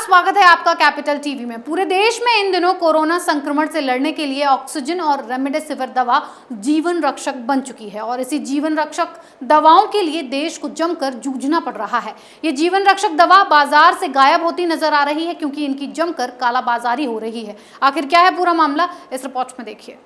स्वागत है आपका कैपिटल टीवी में। पूरे देश में इन दिनों कोरोना संक्रमण से लड़ने के लिए ऑक्सीजन और रेमडेसिविर दवा जीवन रक्षक बन चुकी है और इसी जीवन रक्षक दवाओं के लिए देश को जमकर जूझना पड़ रहा है। ये जीवन रक्षक दवा बाजार से गायब होती नजर आ रही है क्योंकि इनकी जमकर कालाबाजारी हो रही है। आखिर क्या है पूरा मामला, इस रिपोर्ट में देखिए।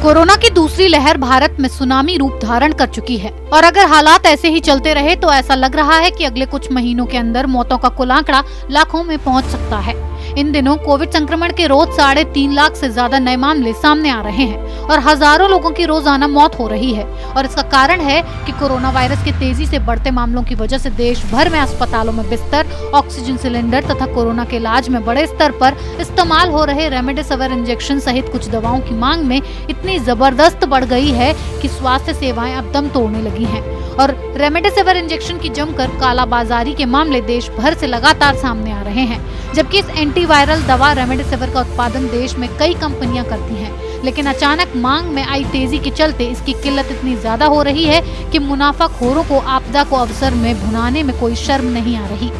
कोरोना की दूसरी लहर भारत में सुनामी रूप धारण कर चुकी है और अगर हालात ऐसे ही चलते रहे तो ऐसा लग रहा है कि अगले कुछ महीनों के अंदर मौतों का कुल आंकड़ा लाखों में पहुंच सकता है। इन दिनों कोविड संक्रमण के रोज 3.5 लाख से ज्यादा नए मामले सामने आ रहे हैं और हजारों लोगों की रोजाना मौत हो रही है और इसका कारण है कि कोरोना वायरस के तेजी से बढ़ते मामलों की वजह से देश भर में अस्पतालों में बिस्तर, ऑक्सीजन सिलेंडर तथा कोरोना के इलाज में बड़े स्तर पर इस्तेमाल हो रहे रेमडेसिविर इंजेक्शन सहित कुछ दवाओं की मांग में इतनी जबरदस्त बढ़ गई है कि स्वास्थ्य सेवाएं अब दम तोड़ने लगी हैं और रेमडेसिविर इंजेक्शन की जमकर कालाबाजारी के मामले देश भर से लगातार सामने आ रहे हैं। जबकि इस एंटीवायरल दवा रेमडेसिविर का उत्पादन देश में कई कंपनियां करती हैं, लेकिन अचानक मांग में आई तेजी के चलते इसकी किल्लत इतनी ज्यादा हो रही है कि मुनाफाखोरों को आपदा को अवसर में भुनाने में कोई शर्म नहीं आ रही।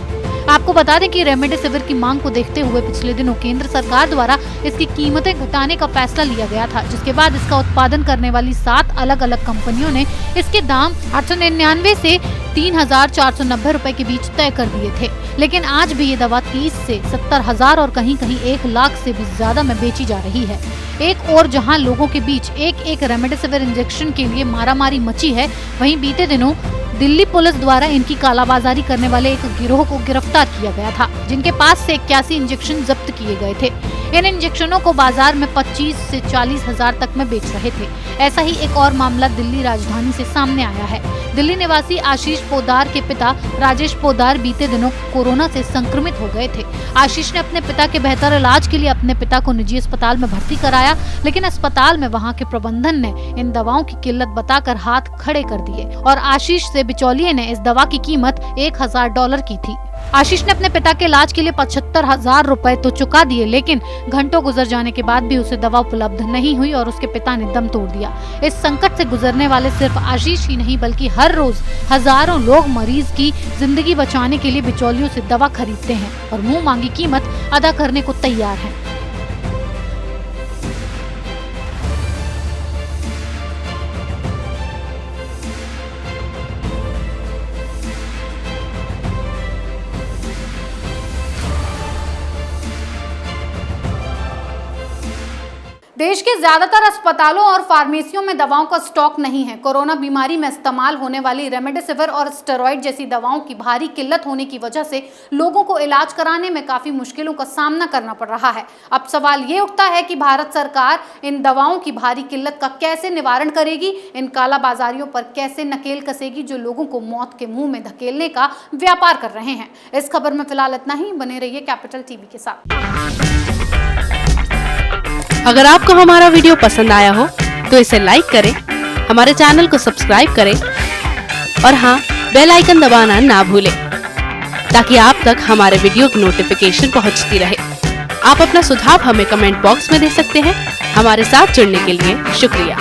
आपको बता दें कि रेमडेसिविर की मांग को देखते हुए पिछले दिनों केंद्र सरकार द्वारा इसकी कीमतें घटाने का फैसला लिया गया था, जिसके बाद इसका उत्पादन करने वाली 7 अलग अलग कंपनियों ने इसके दाम 899 से 3,490 रुपए के बीच तय कर दिए थे। लेकिन आज भी ये दवा 30 से 70 हजार और कहीं कहीं 1 लाख से भी ज्यादा में बेची जा रही है। एक और जहां लोगों के बीच एक रेमडेसिविर इंजेक्शन के लिए मारामारी मची है, वहीं बीते दिनों दिल्ली पुलिस द्वारा इनकी कालाबाजारी करने वाले एक गिरोह को गिरफ्तार किया गया था, जिनके पास से 81 इंजेक्शन जब्त किए गए थे। इन इंजेक्शनों को बाजार में 25 से 40 हजार तक में बेच रहे थे। ऐसा ही एक और मामला दिल्ली राजधानी से सामने आया है। दिल्ली निवासी आशीष पोद्दार के पिता राजेश पोद्दार बीते दिनों कोरोना से संक्रमित हो गए थे। आशीष ने अपने पिता के बेहतर इलाज के लिए अपने पिता को निजी अस्पताल में भर्ती कराया, लेकिन अस्पताल में वहां के प्रबंधन ने इन दवाओं की किल्लत बताकर हाथ खड़े कर दिए और आशीष से बिचौलिए ने इस दवा की कीमत $1,000 की थी। आशीष ने अपने पिता के इलाज के लिए 75,000 रुपए तो चुका दिए, लेकिन घंटों गुजर जाने के बाद भी उसे दवा उपलब्ध नहीं हुई और उसके पिता ने दम तोड़ दिया। इस संकट से गुजरने वाले सिर्फ आशीष ही नहीं बल्कि हर रोज हजारों लोग मरीज की जिंदगी बचाने के लिए बिचौलियों से दवा खरीदते हैं और मुंह मांगी कीमत अदा करने को तैयार हैं। देश के ज्यादातर अस्पतालों और फार्मेसियों में दवाओं का स्टॉक नहीं है। कोरोना बीमारी में इस्तेमाल होने वाली रेमडेसिविर और स्टेरॉइड जैसी दवाओं की भारी किल्लत होने की वजह से लोगों को इलाज कराने में काफी मुश्किलों का सामना करना पड़ रहा है। अब सवाल ये उठता है कि भारत सरकार इन दवाओं की भारी किल्लत का कैसे निवारण करेगी, इन कालाबाजारियों पर कैसे नकेल कसेगी जो लोगों को मौत के मुंह में धकेलने का व्यापार कर रहे हैं। इस खबर में फिलहाल इतना ही। बने रहिए कैपिटल टीवी के साथ। अगर आपको हमारा वीडियो पसंद आया हो तो इसे लाइक करें, हमारे चैनल को सब्सक्राइब करें और हाँ, बेल आइकन दबाना ना भूलें ताकि आप तक हमारे वीडियो की नोटिफिकेशन पहुंचती रहे। आप अपना सुझाव हमें कमेंट बॉक्स में दे सकते हैं। हमारे साथ जुड़ने के लिए शुक्रिया।